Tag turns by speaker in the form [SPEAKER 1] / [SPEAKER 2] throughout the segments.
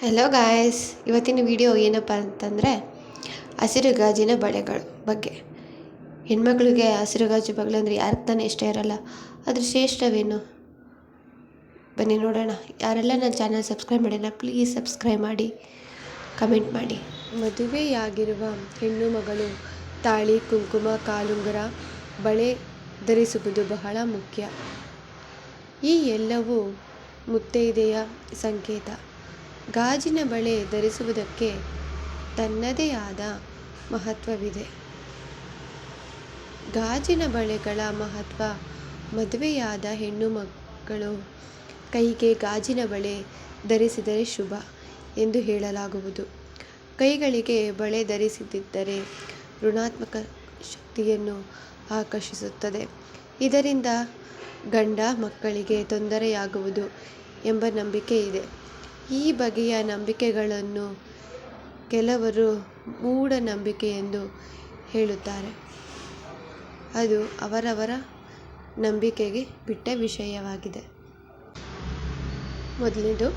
[SPEAKER 1] Hello guys, ಇವತ್ತಿನ video ಏನಪ್ಪ ಅಂತಂದರೆ ಹಸಿರು ಗಾಜಿನ ಬಳೆಗಳ ಬಗ್ಗೆ. ಹೆಣ್ಮಕ್ಳಿಗೆ ಹಸಿರು ಗಾಜು ಬಳೆ ಯಾರಿಗೆ ತಾನೇ ಇಷ್ಟ ಇರಲ್ಲ. ಅದ್ರ ಶ್ರೇಷ್ಠವೇನು ಬನ್ನಿ ನೋಡೋಣ. ಯಾರೆಲ್ಲ ನನ್ನ ಚಾನಲ್ ಸಬ್ಸ್ಕ್ರೈಬ್ ಮಾಡಿಲ್ಲ ಪ್ಲೀಸ್ ಸಬ್ಸ್ಕ್ರೈಬ್ ಮಾಡಿ, ಕಮೆಂಟ್ ಮಾಡಿ. ಮದುವೆಯಾಗಿರುವ ಹೆಣ್ಣು ಮಗಳು ತಾಳಿ, ಕುಂಕುಮ, ಕಾಲುಂಗುರ, ಬಳೆ ಧರಿಸುವುದು ಬಹಳ ಮುಖ್ಯ. ಈ ಎಲ್ಲವೂ ಮುತ್ತೈದೆಯ ಸಂಕೇತ. ಗಾಜಿನ ಬಳೆ ಧರಿಸುವುದಕ್ಕೆ ತನ್ನದೇ ಆದ ಮಹತ್ವವಿದೆ. ಗಾಜಿನ ಬಳೆಗಳ ಮಹತ್ವ: ಮದುವೆಯಾದ ಹೆಣ್ಣು ಮಗಳು ಕೈಗೆ ಗಾಜಿನ ಬಳೆ ಧರಿಸಿದರೆ ಶುಭ ಎಂದು ಹೇಳಲಾಗುವುದು. ಕೈಗಳಿಗೆ ಬಳೆ ಧರಿಸದಿದ್ದರೆ ಋಣಾತ್ಮಕ ಶಕ್ತಿಯನ್ನು ಆಕರ್ಷಿಸುತ್ತದೆ. ಇದರಿಂದ ಗಂಡ ಮಕ್ಕಳಿಗೆ ತೊಂದರೆಯಾಗುವುದು ಎಂಬ ನಂಬಿಕೆ ಇದೆ. ಈ ಬಗೆಯ ನಂಬಿಕೆಗಳನ್ನು ಕೆಲವರು ಮೂಢನಂಬಿಕೆ ಎಂದು ಹೇಳುತ್ತಾರೆ. ಅದು ಅವರವರ ನಂಬಿಕೆಗೆ ಬಿಟ್ಟ ವಿಷಯವಾಗಿದೆ. ಮೊದಲನೇದು,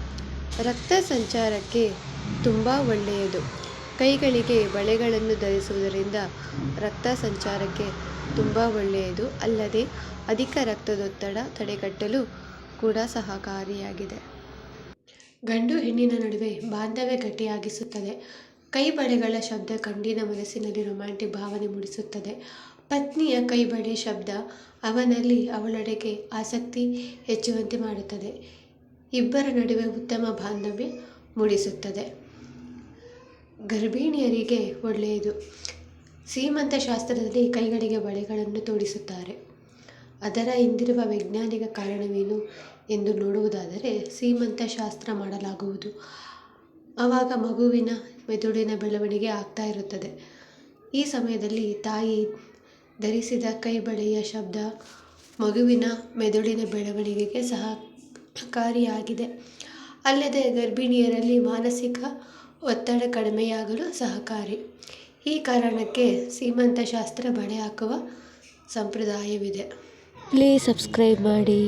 [SPEAKER 1] ರಕ್ತ ಸಂಚಾರಕ್ಕೆ ತುಂಬ ಒಳ್ಳೆಯದು. ಕೈಗಳಿಗೆ ಬಳೆಗಳನ್ನು ಧರಿಸುವುದರಿಂದ ರಕ್ತ ಸಂಚಾರಕ್ಕೆ ತುಂಬ ಒಳ್ಳೆಯದು. ಅಲ್ಲದೆ ಅಧಿಕ ರಕ್ತದೊತ್ತಡ ತಡೆಗಟ್ಟಲು ಕೂಡ ಸಹಕಾರಿಯಾಗಿದೆ. ಗಂಡು ಹೆಣ್ಣಿನ ನಡುವೆ ಬಾಂಧವ್ಯ ಗಟ್ಟಿಯಾಗಿಸುತ್ತದೆ. ಕೈ ಬಳೆಗಳ ಶಬ್ದ ಗಂಡಿನ ಮನಸ್ಸಿನಲ್ಲಿ ರೊಮ್ಯಾಂಟಿಕ್ ಭಾವನೆ ಮೂಡಿಸುತ್ತದೆ. ಪತ್ನಿಯ ಕೈ ಬಳೆ ಶಬ್ದ ಅವನಲ್ಲಿ ಅವಳೆಡೆಗೆ ಆಸಕ್ತಿ ಹೆಚ್ಚುವಂತೆ ಮಾಡುತ್ತದೆ. ಇಬ್ಬರ ನಡುವೆ ಉತ್ತಮ ಬಾಂಧವ್ಯ ಮೂಡಿಸುತ್ತದೆ. ಗರ್ಭಿಣಿಯರಿಗೆ ಒಳ್ಳೆಯದು. ಸೀಮಂತ ಶಾಸ್ತ್ರದಲ್ಲಿ ಕೈಗಳಿಗೆ ಬಳೆಗಳನ್ನು ತೊಡಿಸುತ್ತಾರೆ. ಅದರ ಹಿಂದಿರುವ ವೈಜ್ಞಾನಿಕ ಕಾರಣವೇನು ಎಂದು ನೋಡುವುದಾದರೆ, ಸೀಮಂತ ಶಾಸ್ತ್ರ ಮಾಡಲಾಗುವುದು. ಆವಾಗ ಮಗುವಿನ ಮೆದುಳಿನ ಬೆಳವಣಿಗೆ ಆಗ್ತಾ ಇರುತ್ತದೆ. ಈ ಸಮಯದಲ್ಲಿ ತಾಯಿ ಧರಿಸಿದ ಕೈ ಬಳೆಯ ಶಬ್ದ ಮಗುವಿನ ಮೆದುಳಿನ ಬೆಳವಣಿಗೆಗೆ ಸಹಕಾರಿಯಾಗಿದೆ. ಅಲ್ಲದೆ ಗರ್ಭಿಣಿಯರಲ್ಲಿ ಮಾನಸಿಕ ಒತ್ತಡ ಕಡಿಮೆಯಾಗಲು ಸಹಕಾರಿ. ಈ ಕಾರಣಕ್ಕೆ ಸೀಮಂತ ಶಾಸ್ತ್ರ ಬಳೆ ಹಾಕುವ ಸಂಪ್ರದಾಯವಿದೆ. ಪ್ಲೀಸ್ ಸಬ್ಸ್ಕ್ರೈಬ್ ಮಾಡಿ.